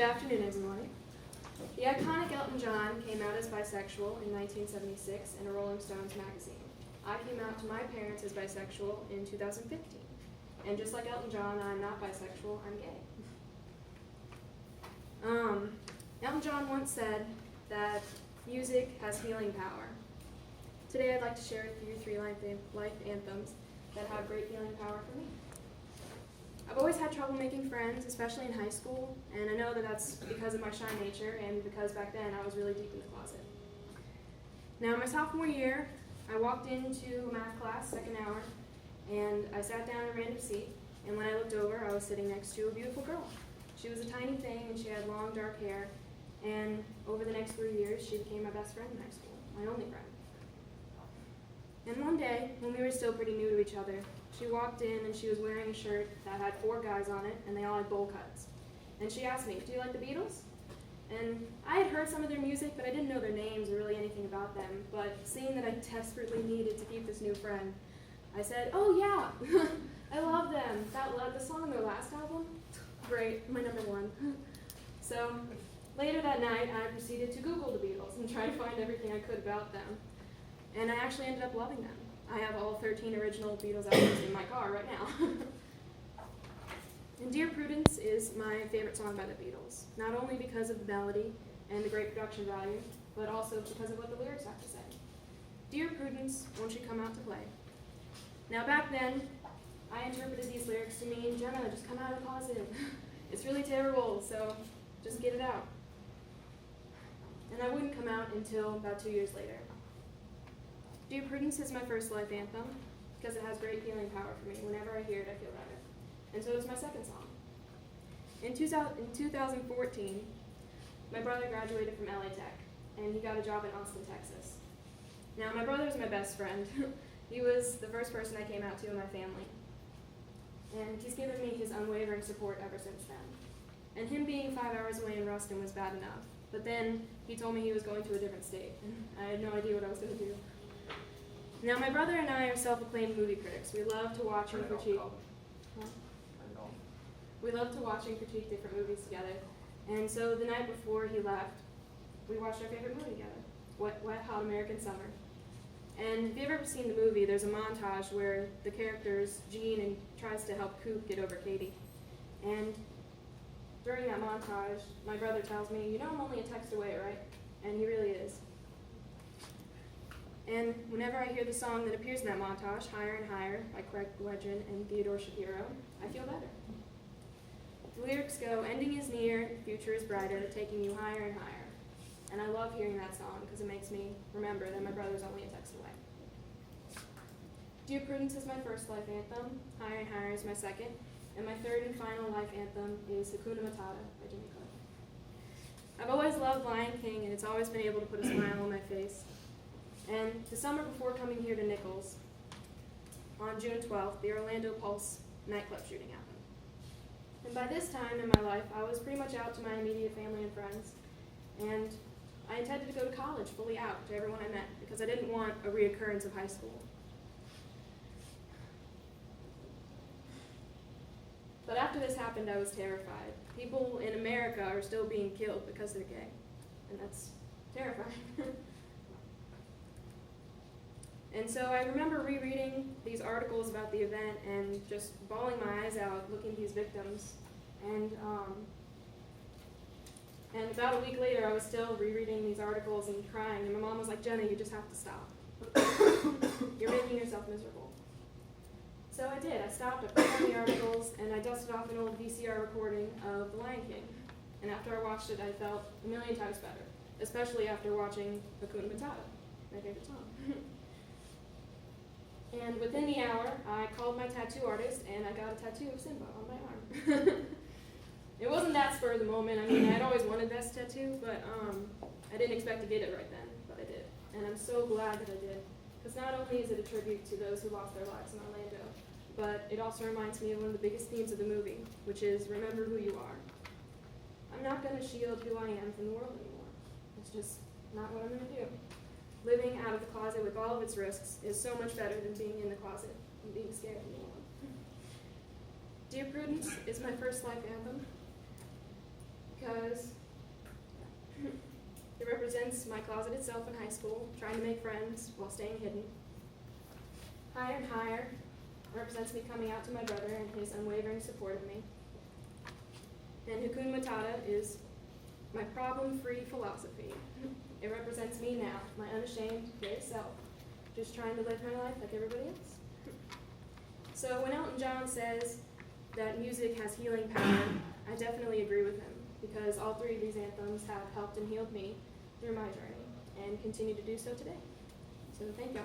afternoon, everyone. The iconic Elton John came out as bisexual in 1976 in a Rolling Stones magazine. I came out to my parents as bisexual in 2015. And just like Elton John, I'm not bisexual, I'm gay. Elton John once said that music has healing power. Today I'd like to share with you 3 life anthems that have great healing power for me. I've always had trouble making friends, especially in high school, and I know that that's because of my shy nature and because back then I was really deep in the closet. Now, my sophomore year, I walked into a math class, second hour, and I sat down in a random seat, and when I looked over, I was sitting next to a beautiful girl. She was a tiny thing, and she had long, dark hair, and over the next 3 years, she became my best friend in high school, my only friend. And one day, when we were still pretty new to each other, she walked in and she was wearing a shirt that had 4 guys on it, and they all had bowl cuts. And she asked me, "Do you like the Beatles?" And I had heard some of their music, but I didn't know their names or really anything about them. But seeing that I desperately needed to keep this new friend, I said, "Oh yeah, I love them. The song on their last album, great, my number 1. So later that night, I proceeded to Google the Beatles and try to find everything I could about them. And I actually ended up loving them. I have all 13 original Beatles albums in my car right now. And Dear Prudence is my favorite song by the Beatles, not only because of the melody and the great production value, but also because of what the lyrics have to say. Dear Prudence, won't you come out to play? Now back then, I interpreted these lyrics to mean, Jenna, just come out of the closet. It's really terrible, so just get it out. And I wouldn't come out until about 2 years later. Dear Prudence is my first life anthem because it has great healing power for me. Whenever I hear it, I feel better. And so does my second song. In 2014, my brother graduated from LA Tech, and he got a job in Austin, Texas. Now, my brother is my best friend. He was the first person I came out to in my family. And he's given me his unwavering support ever since then. And him being 5 hours away in Ruston was bad enough. But then he told me he was going to a different state, and I had no idea what I was going to do. Now, my brother and I are self-acclaimed movie critics. We love to watch and critique. We love to watch and critique different movies together. And so the night before he left, we watched our favorite movie together, Wet Hot American Summer. And if you've ever seen the movie, there's a montage where the characters, Gene tries to help Coop get over Katie. And during that montage, my brother tells me, "You know I'm only a text away, right?" And he really is. And whenever I hear the song that appears in that montage, Higher and Higher, by Craig Legend and Theodore Shapiro, I feel better. The lyrics go, "Ending is near, future is brighter, taking you higher and higher." And I love hearing that song because it makes me remember that my brother's only a text away. Dear Prudence is my first life anthem, Higher and Higher is my second, and my third and final life anthem is Hakuna Matata by Jimmy Cliff. I've always loved Lion King, and it's always been able to put a smile on my face. And the summer before coming here to Nichols, on June 12th, the Orlando Pulse nightclub shooting happened. And by this time in my life, I was pretty much out to my immediate family and friends. And I intended to go to college fully out to everyone I met because I didn't want a reoccurrence of high school. But after this happened, I was terrified. People in America are still being killed because they're gay. And that's terrifying. And so I remember rereading these articles about the event and just bawling my eyes out looking at these victims. And about a week later, I was still rereading these articles and crying. And my mom was like, "Jenna, you just have to stop. You're making yourself miserable." So I did. I stopped, I put on the articles, and I dusted off an old VCR recording of The Lion King. And after I watched it, I felt a million times better, especially after watching Hakuna Matata, my favorite song. And within the hour, I called my tattoo artist, and I got a tattoo of Simba on my arm. It wasn't that spur of the moment. I mean, I'd always wanted this tattoo, but I didn't expect to get it right then, but I did. And I'm so glad that I did, because not only is it a tribute to those who lost their lives in Orlando, but it also reminds me of one of the biggest themes of the movie, which is remember who you are. I'm not going to shield who I am from the world anymore. It's just not what I'm going to do. Living out of the closet with all of its risks is so much better than being in the closet and being scared of anyone. Dear Prudence is my first life anthem because it represents my closeted self in high school, trying to make friends while staying hidden. Higher and Higher represents me coming out to my brother and his unwavering support of me. And Hakuna Matata is my problem-free philosophy. It represents me now, my unashamed, great self, just trying to live my life like everybody else. So when Elton John says that music has healing power, I definitely agree with him, because all three of these anthems have helped and healed me through my journey, and continue to do so today. So thank y'all.